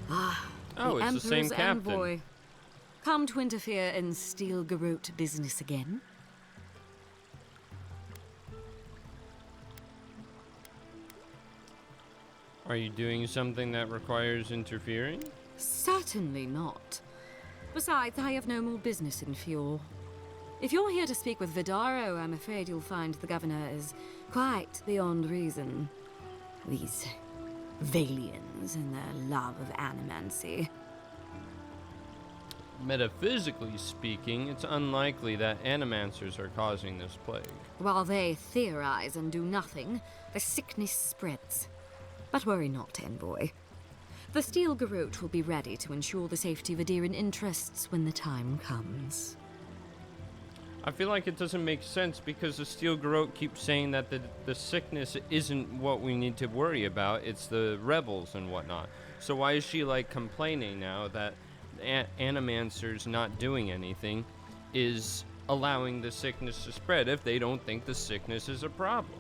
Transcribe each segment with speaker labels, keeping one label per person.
Speaker 1: Oh,
Speaker 2: the
Speaker 1: it's the same
Speaker 2: Emperor's
Speaker 1: captain.
Speaker 2: envoy. Come to interfere in Steel Garrote business again?
Speaker 1: Are you doing something that requires interfering?
Speaker 2: Certainly not. Besides, I have no more business in Fior. If you're here to speak with Vidaro, I'm afraid you'll find the governor is quite beyond reason. These Valians and their love of animancy.
Speaker 1: Metaphysically speaking, it's unlikely that animancers are causing this plague.
Speaker 2: While they theorize and do nothing, the sickness spreads. But worry not, envoy. The Steel Garrote will be ready to ensure the safety of Aedyran interests when the time comes.
Speaker 1: I feel like it doesn't make sense because the Steel Garrote keeps saying that the sickness isn't what we need to worry about, it's the rebels and whatnot. So why is she like complaining now that animancers not doing anything is allowing the sickness to spread if they don't think the sickness is a problem?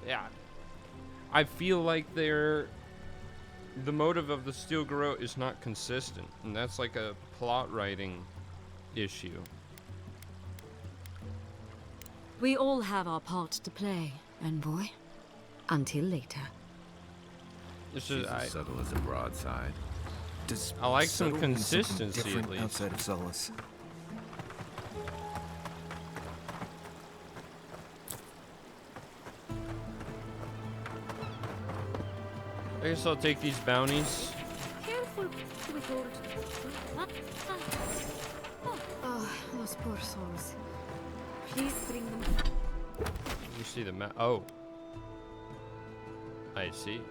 Speaker 1: Yeah. I feel like the motive of the Steel Garrote is not consistent, and that's like a plot writing issue.
Speaker 2: We all have our part to play, envoy. Until later.
Speaker 1: This is
Speaker 3: She's as subtle as a broadside.
Speaker 1: I like some consistency at least.
Speaker 4: Outside of Solace.
Speaker 1: I guess I'll take these bounties.
Speaker 2: Careful with old... Oh, those poor souls. Please bring them...
Speaker 1: You see the map? Oh. I see.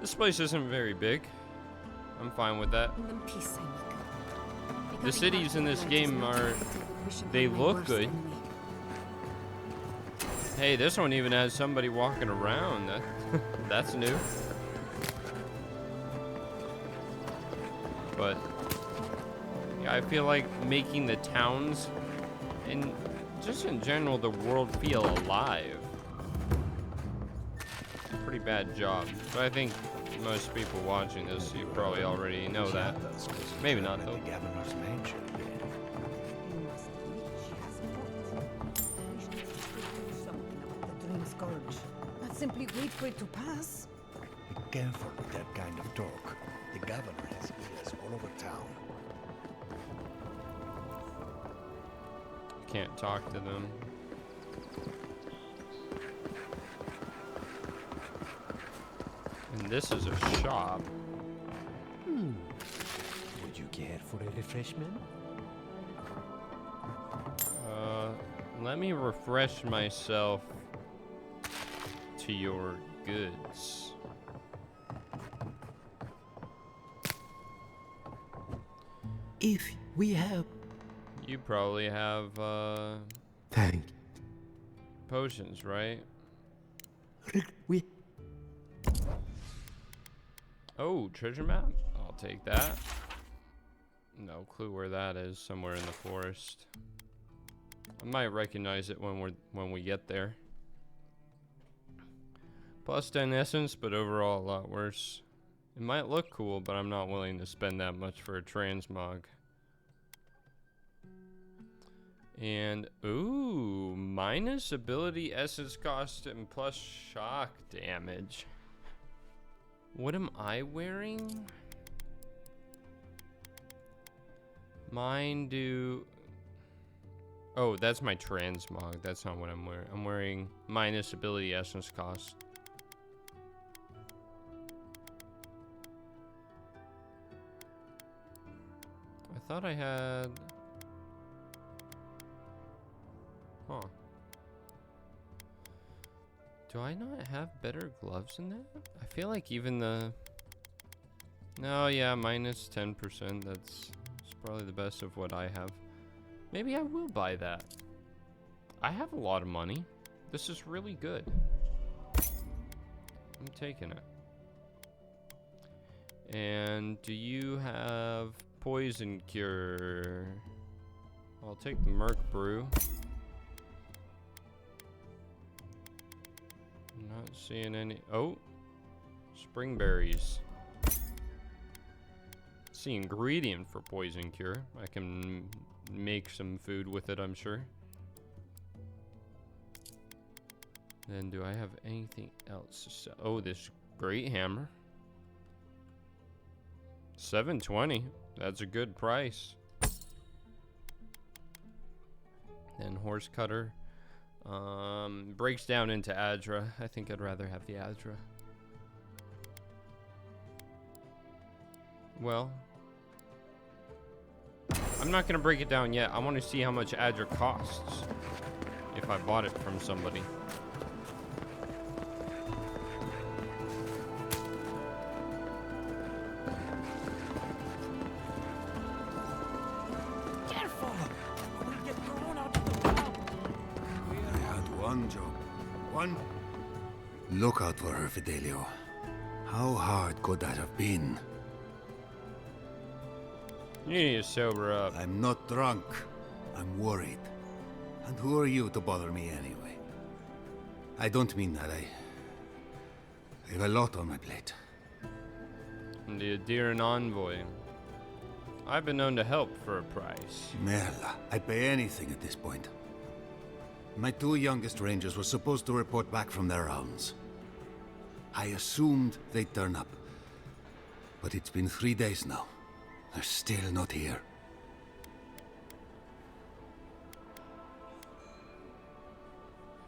Speaker 1: This place isn't very big. I'm fine with that. The cities in this game are... They look good. Hey, this one even has somebody walking around. That's new. But... yeah, I feel like making the towns and just in general the world feel alive. Pretty bad job. But I think most people watching this, you probably already know that. Maybe not though.
Speaker 5: Not simply wait for it to pass.
Speaker 6: Be careful with that kind of talk. The governor has ears all over town.
Speaker 1: Can't talk to them. And this is a shop.
Speaker 6: Would you care for a refreshment?
Speaker 1: Let me refresh myself to your goods.
Speaker 4: If we have...
Speaker 1: You probably have,
Speaker 4: Thank
Speaker 1: potions, right?
Speaker 4: we...
Speaker 1: Oh, treasure map? I'll take that. No clue where that is. Somewhere in the forest. I might recognize it when we get there. Plus 10 essence, but overall a lot worse. It might look cool, but I'm not willing to spend that much for a transmog. And, ooh, minus ability essence cost and plus shock damage. What am I wearing? Mine do... Oh, that's my transmog. That's not what I'm wearing. I'm wearing minus ability essence cost. I thought I had... Huh. Do I not have better gloves than that? I feel like even the... No, yeah, minus 10%. That's probably the best of what I have. Maybe I will buy that. I have a lot of money. This is really good. I'm taking it. And do you have poison cure? I'll take the Merc Brew. I'm not seeing any. Oh, Spring berries. It's the ingredient for poison cure. I can make some food with it, I'm sure. Then do I have anything else to sell? Oh, this great hammer. 720. That's a good price. Then horse cutter. Breaks down into Aedyr. I think I'd rather have the Aedyr. Well, I'm not gonna break it down yet. I want to see how much Aedyr costs if I bought it from somebody.
Speaker 5: Careful! We'll get thrown out of the well.
Speaker 6: I had one job. One. Look out for her, Fidelio. How hard could that have been?
Speaker 1: You need to sober up.
Speaker 6: I'm not drunk. I'm worried. And who are you to bother me anyway? I don't mean that. I have a lot on my plate.
Speaker 1: I'm the Aedyr envoy. I've been known to help for a price.
Speaker 6: Merla, I'd pay anything at this point. My two youngest rangers were supposed to report back from their rounds. I assumed they'd turn up. But it's been 3 days now. They're still not here.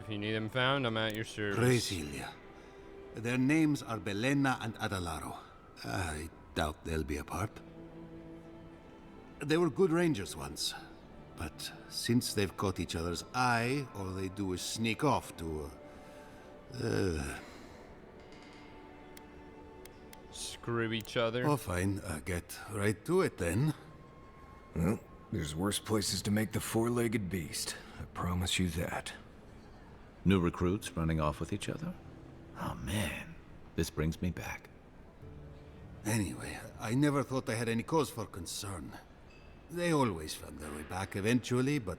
Speaker 1: If you need them found, I'm at your service.
Speaker 6: Brasilia. Their names are Belena and Adalaro. I doubt they'll be apart. They were good rangers once. But since they've caught each other's eye, all they do is sneak off to...
Speaker 1: Screw each other.
Speaker 6: Oh, fine. Get right to it, then.
Speaker 3: Well, there's worse places to make the four-legged beast. I promise you that.
Speaker 7: New recruits running off with each other? Oh man, this brings me back.
Speaker 6: Anyway, I never thought I had any cause for concern. They always found their way back eventually, but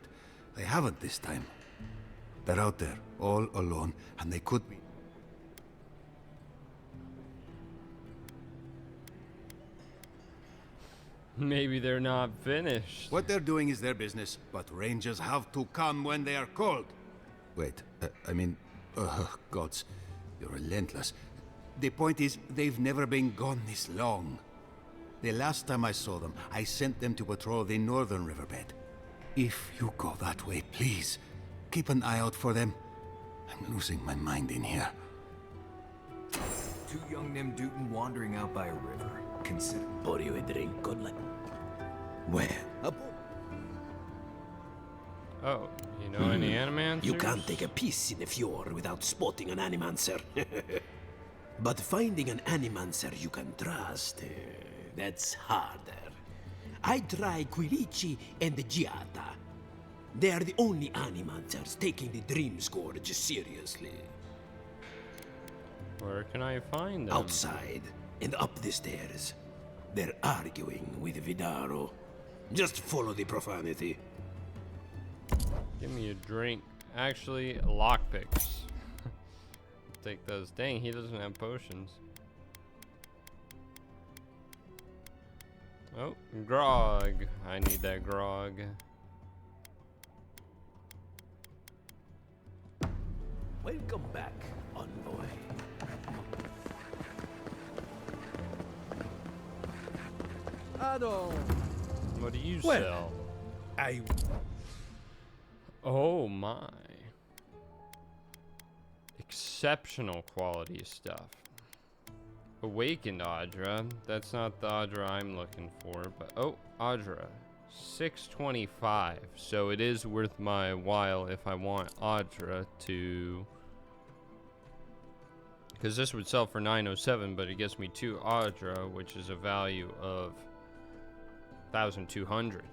Speaker 6: they haven't this time. They're out there, all alone, and they could be...
Speaker 1: Maybe they're not finished.
Speaker 6: What they're doing is their business, but rangers have to come when they are called. Wait, gods, you're relentless. The point is, they've never been gone this long. The last time I saw them, I sent them to patrol the northern riverbed. If you go that way, please, keep an eye out for them. I'm losing my mind in here.
Speaker 3: Two young Nemdutin wandering out by a river. Consider...
Speaker 4: Pour you a drink, Godlet.
Speaker 3: Where?
Speaker 1: Oh, you know any animancers?
Speaker 4: You can't take a piece in the Fior without spotting an animancer. But finding an animancer you can trust, that's harder. I try Quilici and Giata. They are the only animancers taking the Dream Scourge seriously.
Speaker 1: Where can I find them?
Speaker 4: Outside and up the stairs. They're arguing with Vidaro. Just follow the profanity.
Speaker 1: Give me a drink. Actually, lockpicks. Take those. Dang, he doesn't have potions. Oh, grog. I need that grog.
Speaker 4: Welcome back, envoy.
Speaker 1: What do you
Speaker 6: Well,
Speaker 1: sell?
Speaker 6: I...
Speaker 1: Oh my. Exceptional quality stuff. Awakened Aedyr. That's not the Aedyr I'm looking for, but oh, Aedyr. 625. So it is worth my while if I want Aedyr to... Because this would sell for 907, but it gets me 2 Aedyr, which is a value of 1,200.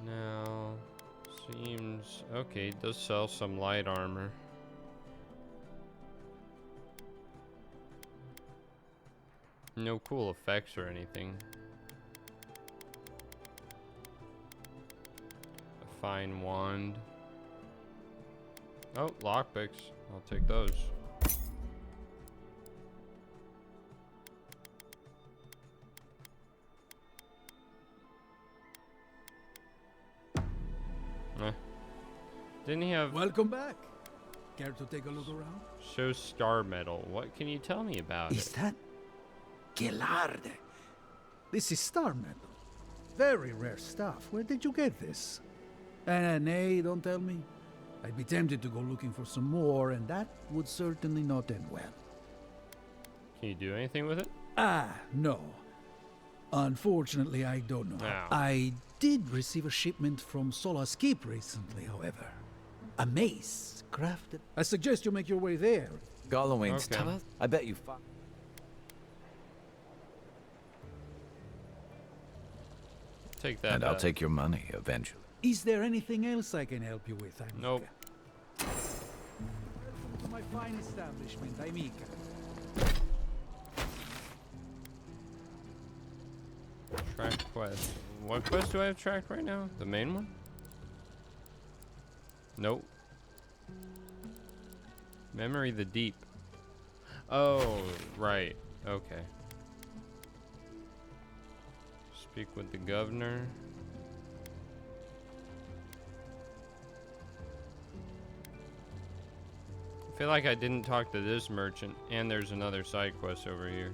Speaker 1: Now, seems okay. It does sell some light armor. No cool effects or anything. A fine wand. Oh, lockpicks. I'll take those. Didn't he have...
Speaker 8: Welcome back. Care to take a look around?
Speaker 1: Show star metal. What can you tell me about
Speaker 8: Is
Speaker 1: it?
Speaker 8: that Gelarde? This is star metal. Very rare stuff. Where did you get this? Nay, don't tell me. I'd be tempted to go looking for some more, and that would certainly not end well.
Speaker 1: Can you do anything with it?
Speaker 8: No. Unfortunately, I don't know.
Speaker 1: No.
Speaker 8: I did receive a shipment from Sola's Keep recently, however. A mace crafted. I suggest you make your way there.
Speaker 7: Gallowayne's
Speaker 1: Okay.
Speaker 7: tower? I bet you
Speaker 1: Take that.
Speaker 7: And I'll
Speaker 1: back.
Speaker 7: take your money eventually.
Speaker 8: Is there anything else I can help you with, Amica?
Speaker 1: Nope.
Speaker 8: Welcome to my fine establishment, Amica.
Speaker 1: Track quest. What quest do I have tracked right now? The main one? Nope. Memory the Deep. Oh, right. Okay. Speak with the governor. I feel like I didn't talk to this merchant, and there's another side quest over here.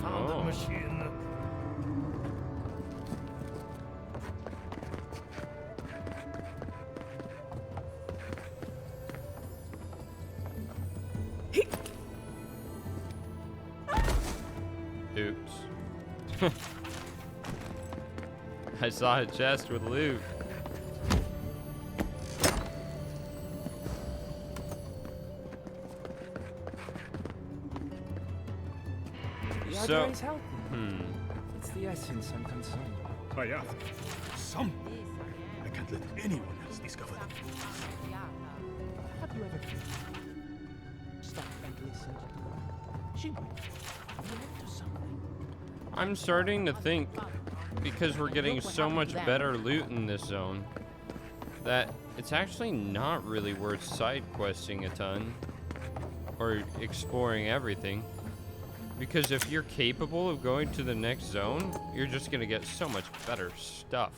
Speaker 3: Found the machine.
Speaker 1: Oops. I saw a chest with loot.
Speaker 5: The
Speaker 1: So-
Speaker 5: Aedyr is healthy. It's the essence I'm concerned about.
Speaker 3: I asked. Some. I can't let anyone else discover them.
Speaker 5: Have you ever stop and listen to her? She might be into something.
Speaker 1: I'm starting to think, because we're getting so much better loot in this zone, that it's actually not really worth side questing a ton or exploring everything. Because if you're capable of going to the next zone, you're just gonna get so much better stuff.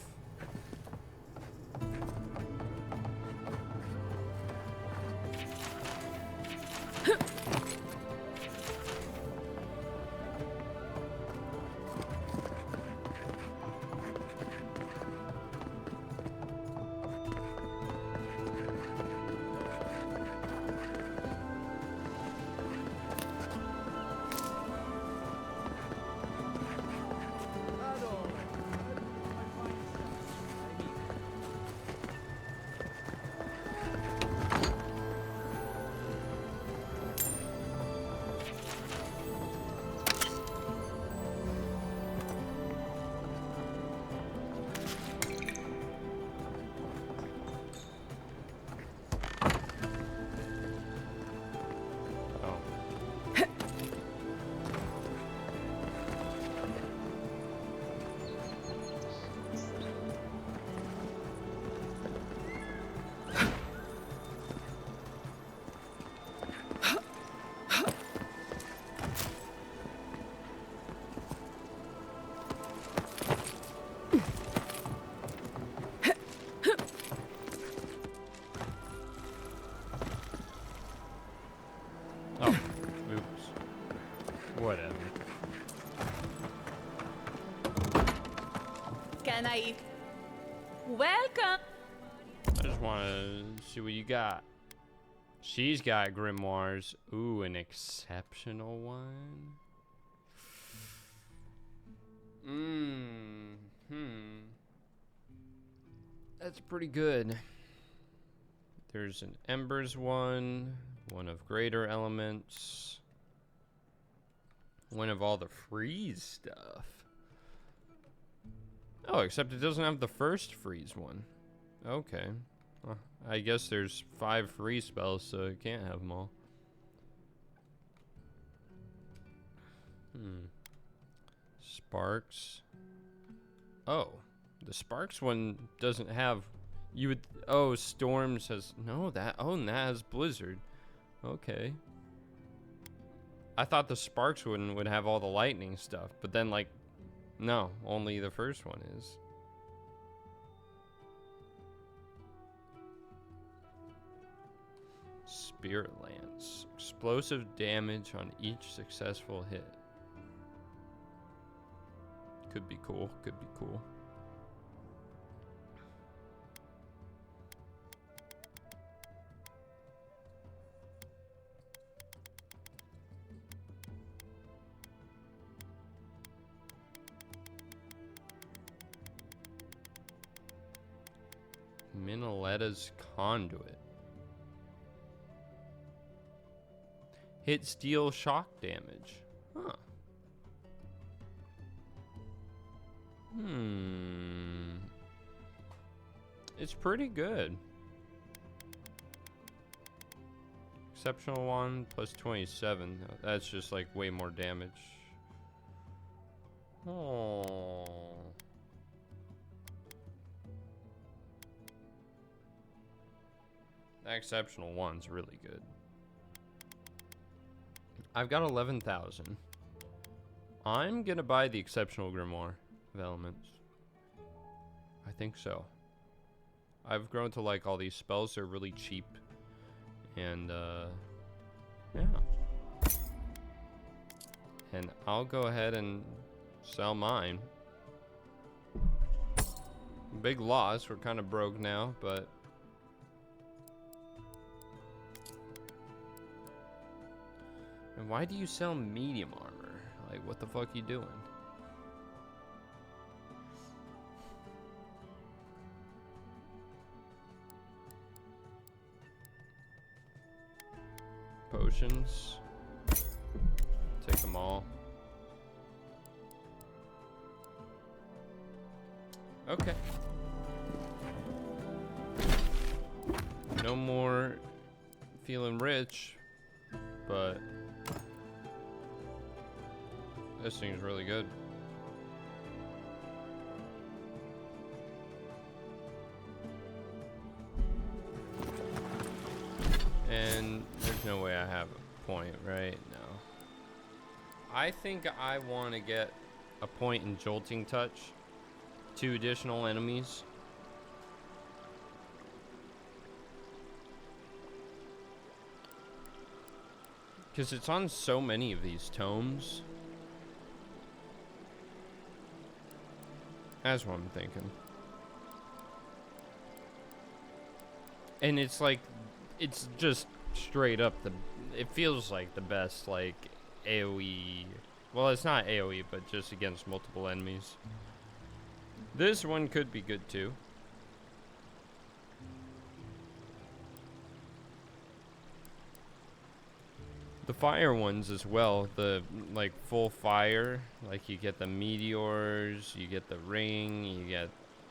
Speaker 1: Oh, oops. Whatever.
Speaker 9: Can I? Welcome.
Speaker 1: I just want to see what you got. She's got grimoires. Ooh, an exceptional one. That's pretty good. There's an Embers one of greater elements, one of all the freeze stuff. Oh, except it doesn't have the first freeze one. Okay. Well, I guess there's 5 free spells, so you can't have them all. Sparks. Oh, the Sparks one doesn't have. You would. Oh, Storms has. No, that. Oh, and that has Blizzard. Okay. I thought the Sparks one would have all the lightning stuff, but then, like, no, only the first one is. Spirit Lance. Explosive damage on each successful hit. Could be cool. Could be cool. Minaletta's Conduit. Hit steel shock damage. Huh. It's pretty good. Exceptional one plus 27. That's just like way more damage. Oh. That exceptional one's really good. I've got 11,000. I'm gonna buy the exceptional grimoire of elements. I think so. I've grown to like all these spells. They're really cheap. And, yeah. And I'll go ahead and sell mine. Big loss. We're kind of broke now, but... And why do you sell medium armor? Like, what the fuck you doing? Potions. Take them all. Okay. No more feeling rich, but this thing's really good. And there's no way I have a point, right? No. I think I want to get a point in Jolting Touch. 2 additional enemies. Because it's on so many of these tomes. That's what I'm thinking. And it's like, it's just straight up the, it feels like the best, like, AoE. Well, it's not AoE, but just against multiple enemies. This one could be good too. The fire ones as well, the like full fire, like you get the meteors, you get the ring, you get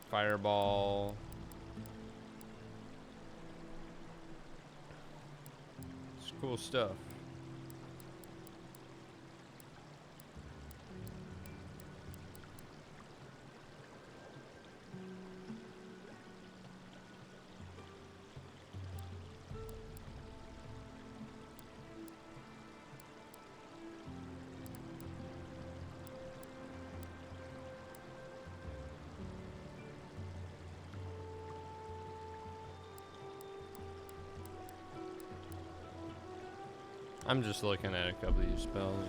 Speaker 1: fireball. It's cool stuff. I'm just looking at a couple of these spells.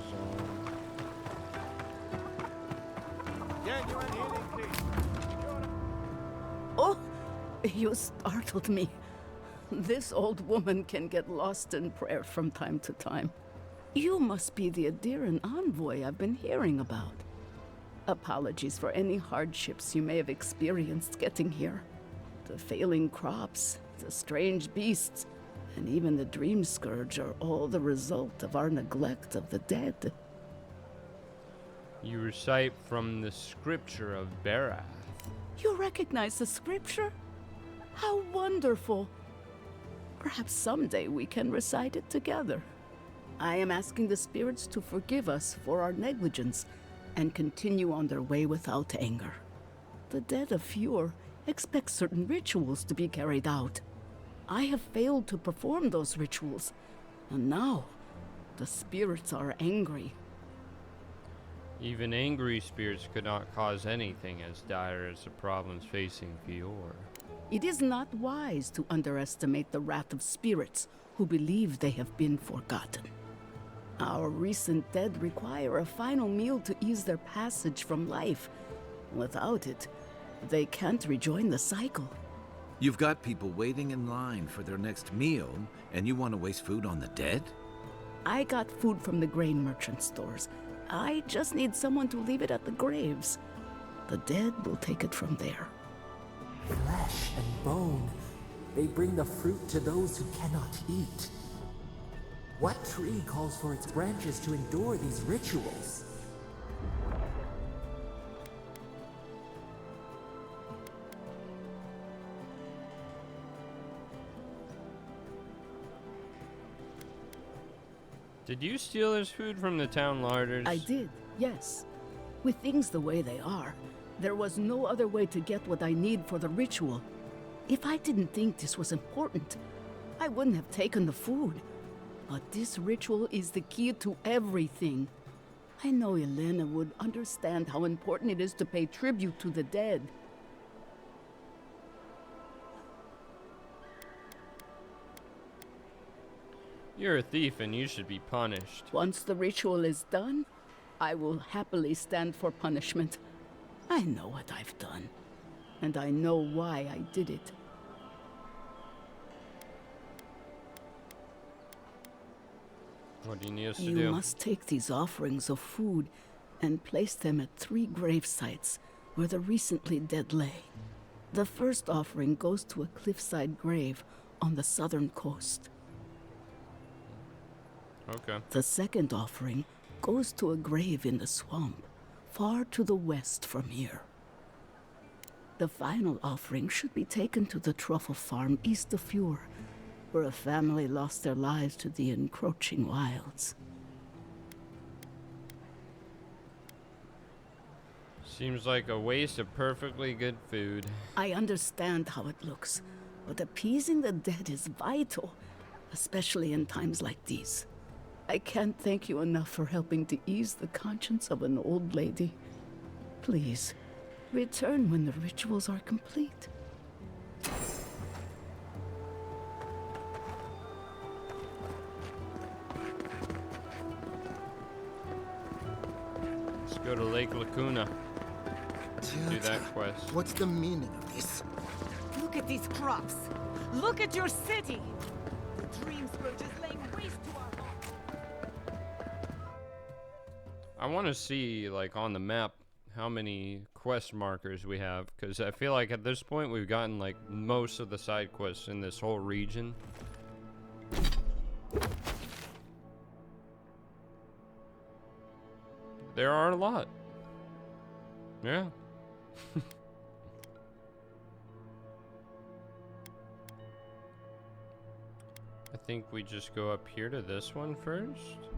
Speaker 10: Oh, you startled me. This old woman can get lost in prayer from time to time. You must be the Aedyr envoy I've been hearing about. Apologies for any hardships you may have experienced getting here. The failing crops, the strange beasts, and even the dream scourge are all the result of our neglect of the dead.
Speaker 1: You recite from the scripture of Barath.
Speaker 10: You recognize the scripture? How wonderful! Perhaps someday we can recite it together. I am asking the spirits to forgive us for our negligence and continue on their way without anger. The dead of Fior expect certain rituals to be carried out. I have failed to perform those rituals, and now the spirits are angry.
Speaker 1: Even angry spirits could not cause anything as dire as the problems facing Fior.
Speaker 10: It is not wise to underestimate the wrath of spirits who believe they have been forgotten. Our recent dead require a final meal to ease their passage from life. Without it, they can't rejoin the cycle.
Speaker 7: You've got people waiting in line for their next meal, and you want to waste food on the dead?
Speaker 10: I got food from the grain merchant stores. I just need someone to leave it at the graves. The dead will take it from there.
Speaker 11: Flesh and bone. They bring the fruit to those who cannot eat. What tree calls for its branches to endure these rituals?
Speaker 1: Did you steal his food from the town larders?
Speaker 10: I did, yes. With things the way they are, there was no other way to get what I need for the ritual. If I didn't think this was important, I wouldn't have taken the food. But this ritual is the key to everything. I know Elena would understand how important it is to pay tribute to the dead.
Speaker 1: You're a thief and you should be punished.
Speaker 10: Once the ritual is done, I will happily stand for punishment. I know what I've done, and I know why I did it.
Speaker 1: What do you need us to
Speaker 10: You
Speaker 1: do?
Speaker 10: must take these offerings of food and place them at 3 grave sites where the recently dead lay. The first offering goes to a cliffside grave on the southern coast.
Speaker 1: Okay.
Speaker 10: The second offering goes to a grave in the swamp, far to the west from here. The final offering should be taken to the truffle farm east of Fior, where a family lost their lives to the encroaching wilds.
Speaker 1: Seems like a waste of perfectly good food.
Speaker 10: I understand how it looks, but appeasing the dead is vital, especially in times like these. I can't thank you enough for helping to ease the conscience of an old lady. Please, return when the rituals are complete.
Speaker 1: Let's go to Lake Lacuna. Do that quest.
Speaker 12: What's the meaning of this?
Speaker 9: Look at these crops. Look at your city. The dream scourge is laying waste to our
Speaker 1: I want to see, like, on the map how many quest markers we have, because I feel like at this point we've gotten, like, most of the side quests in this whole region. There are a lot. Yeah. I think we just go up here to this one first.